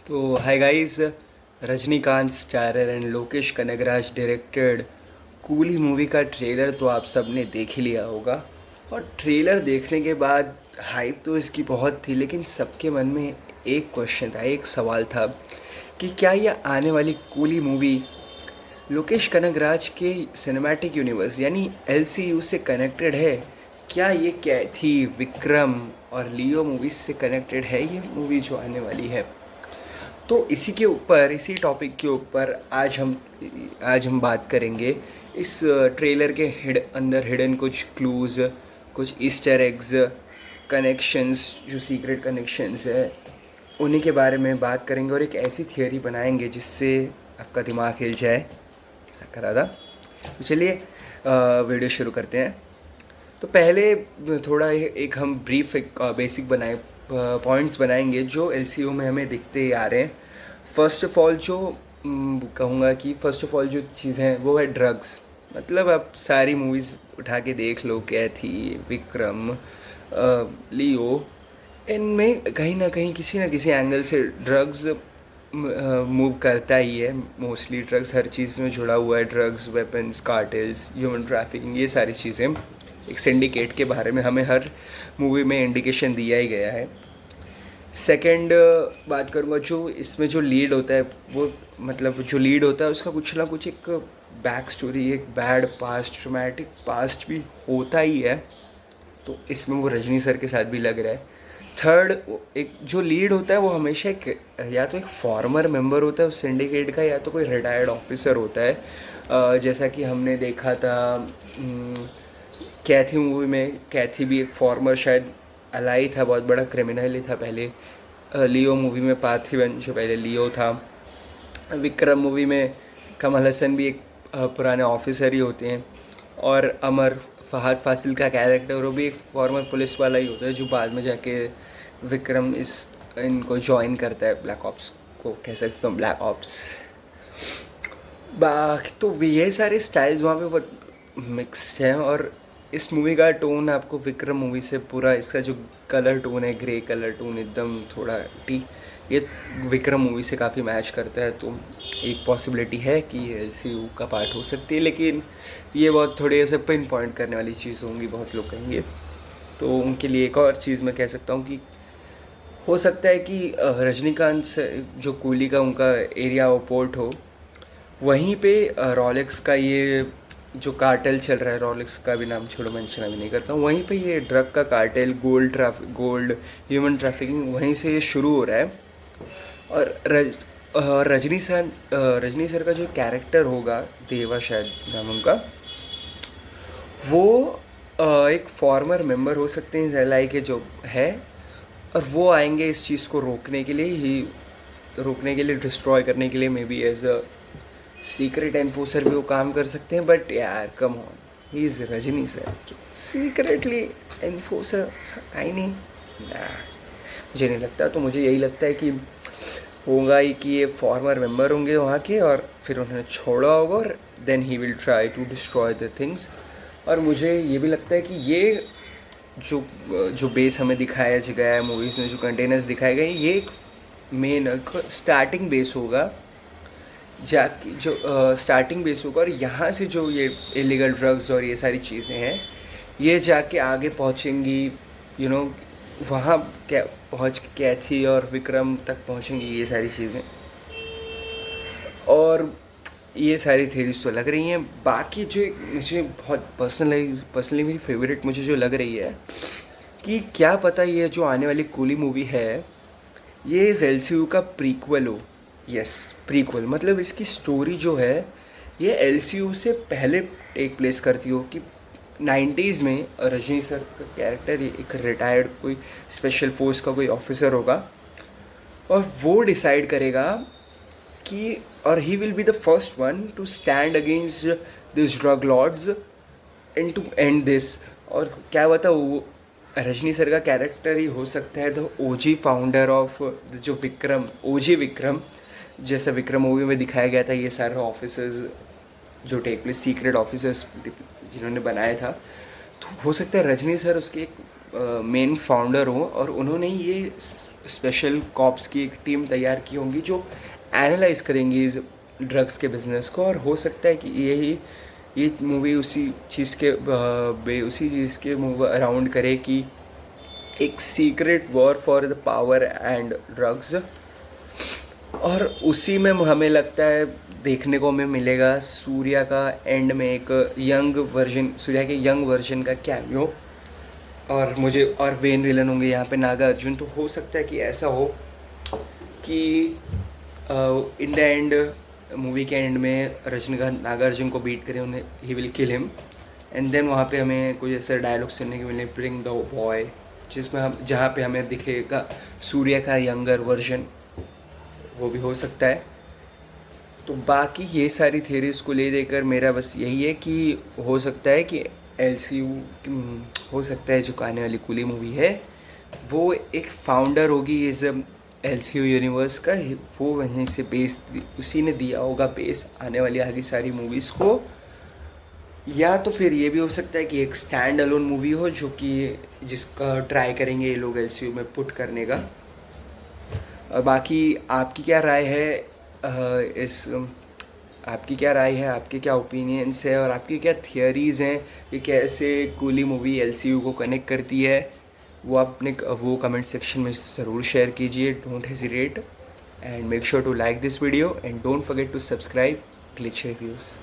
तो hi guys, Rajinikanth starrer and Lokesh Kanagaraj directed coolie movie का trailer तो आप सब ने देख ही लिया होगा। और ट्रेलर देखने के बाद हाइप तो इसकी बहुत थी, लेकिन सबके मन में एक क्वेश्चन था, एक सवाल था कि क्या यह आने वाली कूली मूवी लोकेश कनगराज के सिनेमैटिक यूनिवर्स यानी एलसीयू से कनेक्टेड है। क्या ये कैथी, विक्रम और लियो मूवीज से कनेक्टेड है ये मूवी जो आने वाली है। तो इसी के ऊपर, इसी टॉपिक के ऊपर आज हम बात करेंगे। इस ट्रेलर के अंदर हिडन कुछ क्लूज़, कुछ ईस्टर एग्स, कनेक्शंस, जो सीक्रेट कनेक्शंस है उन्हीं के बारे में बात करेंगे और एक ऐसी थियोरी बनाएंगे जिससे आपका दिमाग हिल जाए। ऐसा करा था। तो चलिए वीडियो शुरू करते हैं। तो पहले थोड़ा एक हम ब्रीफ, एक बेसिक बनाए पॉइंट्स बनाएंगे जो एलसीयू में हमें दिखते आ रहे हैं। फर्स्ट ऑफ ऑल जो कहूँगा कि फर्स्ट ऑफ ऑल जो चीज़ हैं वो है ड्रग्स। मतलब आप सारी मूवीज़ उठा के देख लो, कैथी, विक्रम, लियो, इनमें कहीं ना कहीं किसी न किसी एंगल से ड्रग्स मूव करता ही है। मोस्टली ड्रग्स हर चीज़ में जुड़ा हुआ है। Drugs, weapons, cartels, human trafficking, ये सारी चीज़ें एक सिंडिकेट के बारे में हमें हर मूवी में इंडिकेशन दिया ही गया है। सेकंड बात करूँगा, जो इसमें जो लीड होता है वो, मतलब जो लीड होता है उसका कुछ ना कुछ एक बैक स्टोरी, एक बैड पास्ट, ट्रॉमेटिक पास्ट भी होता ही है। तो इसमें वो रजनी सर के साथ भी लग रहा है। थर्ड, एक जो लीड होता है वो हमेशा एक, या तो एक फॉर्मर मेंबर होता है उस सिंडिकेट का, या तो कोई रिटायर्ड ऑफिसर होता है। जैसा कि हमने देखा था कैथी मूवी में। कैथी भी एक फॉर्मर, शायद अलाई था, बहुत बड़ा क्रिमिनल ही था पहले। लियो मूवी में पार्थिवन जो पहले लियो था। विक्रम मूवी में कमल हसन भी एक पुराने ऑफिसर ही होते हैं। और अमर, फहद फासिल का कैरेक्टर, वो भी एक फॉर्मर पुलिस वाला ही होता है जो बाद में जाके विक्रम इनको ज्वाइन करता है, ब्लैक ऑप्स को कह सकता हूँ, ब्लैक ऑप्स। बाकी तो ये सारे स्टाइल्स वहाँ पे बहुत मिक्स्ड हैं। और इस मूवी का टोन आपको विक्रम मूवी से पूरा, इसका जो कलर टोन है, ग्रे कलर टोन, एकदम थोड़ा टी, ये विक्रम मूवी से काफ़ी मैच करता है। तो एक पॉसिबिलिटी है कि ये एलसीयू का पार्ट हो सकती है, लेकिन ये बहुत थोड़े ऐसे पिन पॉइंट करने वाली चीज़ होंगी, बहुत लोग कहेंगे। तो उनके लिए एक और चीज़ मैं कह सकता हूँ कि हो सकता है कि रजनीकांत से जो कूली का उनका एरिया वो पोर्ट हो, वहीं पे रॉलेक्स का ये जो कार्टेल चल रहा है, रॉलेक्स का भी नाम छोड़ो, मेंशन अभी नहीं करता हूँ, वहीं पे ये ड्रग का कार्टेल, गोल्ड, ह्यूमन ट्रैफिकिंग वहीं से ये शुरू हो रहा है। और रजनी सर का जो कैरेक्टर होगा, देवा शायद नाम उनका, वो एक फॉर्मर मेंबर हो सकते हैं एल के जो है। और वो आएंगे इस चीज़ को रोकने के लिए ही, रोकने के लिए, डिस्ट्रॉय करने के लिए। Maybe as a secret enforcer भी वो काम कर सकते हैं। बट यार come on, he is Rajni sir, secretly enforcer आई नहीं ना, मुझे नहीं लगता। तो मुझे यही लगता है कि होगा ही कि ये फॉर्मर मेंबर होंगे वहाँ के, और फिर उन्होंने छोड़ा होगा, और then he will try to destroy the things. और मुझे ये भी लगता है कि ये जो जो बेस हमें दिखाया गया है मूवीज़ में, जो कंटेनर्स दिखाए गए, ये एक मेन स्टार्टिंग बेस होगा, जाके जो स्टार्टिंग बेस होगा। और यहाँ से जो ये इलीगल ड्रग्स और ये सारी चीज़ें हैं, ये जाके आगे पहुँचेंगी, यू नो, वहाँ क्या पहुँच के कैथी और विक्रम तक पहुँचेंगी ये सारी चीज़ें। और ये सारी थेरीज तो लग रही हैं। बाकी जो मुझे बहुत पर्सनली मेरी फेवरेट मुझे जो लग रही है कि क्या पता ये जो आने वाली कूली मूवी है ये इस एलसीयू का प्रीक्वल हो। यस, प्रीक्वल मतलब इसकी स्टोरी जो है ये एलसीयू से पहले टेक प्लेस करती हो, कि 90s में रजनी सर का कैरेक्टर एक रिटायर्ड कोई स्पेशल फोर्स का कोई ऑफिसर होगा, और वो डिसाइड करेगा कि, और he will be the first one to stand against this drug lords and to end this. और क्या बता, वो रजनी सर का कैरेक्टर ही हो सकता है द ओजी फाउंडर ऑफ जो विक्रम, ओजी विक्रम, जैसा विक्रम मूवी में दिखाया गया था। ये सारे ऑफिसर्स जो टेक प्लेस, सीक्रेट ऑफिसर्स जिन्होंने बनाया था, तो हो सकता है रजनी सर उसके एक मेन फाउंडर हो, और उन्होंने ये स्पेशल कॉप्स की एक टीम तैयार की होंगी जो एनालाइज करेंगी इस ड्रग्स के बिज़नेस को, और हो सकता है कि ये मूवी उसी चीज़ के उसी चीज़ के मूव अराउंड करे कि एक secret war for the power and drugs. और उसी में हमें लगता है देखने को हमें मिलेगा सूर्या का एंड में एक सूर्या के यंग वर्जन का कैमियो, और मेन विलन होंगे यहाँ पे नागा अर्जुन। तो हो सकता है कि ऐसा हो कि इन द एंड, मूवी के एंड में रजनीकांत नागा अर्जुन को बीट करे, उन्हें he will kill him, and then वहाँ पे हमें कुछ ऐसे डायलॉग सुनने को मिले, ब्रिंग द बॉय, जिसमें हम जहाँ पे हमें दिखेगा सूर्या का यंगर वर्जन, वो भी हो सकता है। तो बाकी ये सारी थेरीज़ को ले देकर मेरा बस यही है कि हो सकता है कि एलसीयू, हो सकता है जो आने वाली कूली मूवी है वो एक फाउंडर होगी इस एलसीयू यूनिवर्स का, वो वहीं से बेस, उसी ने दिया होगा बेस आने वाली आगे सारी मूवीज़ को। या तो फिर ये भी हो सकता है कि एक स्टैंड अलोन मूवी हो जो कि जिसका ट्राई करेंगे ये लोग एलसीयू में पुट करने का। और बाकी आपकी क्या राय है आपकी क्या राय है, आपके क्या ओपिनियंस है, और आपकी क्या थियरीज़ हैं कि कैसे कूली मूवी एलसीयू को कनेक्ट करती है, वो अपने वो कमेंट सेक्शन में ज़रूर शेयर कीजिए। Don't hesitate and make sure to like this video and don't forget to subscribe glitch reviews.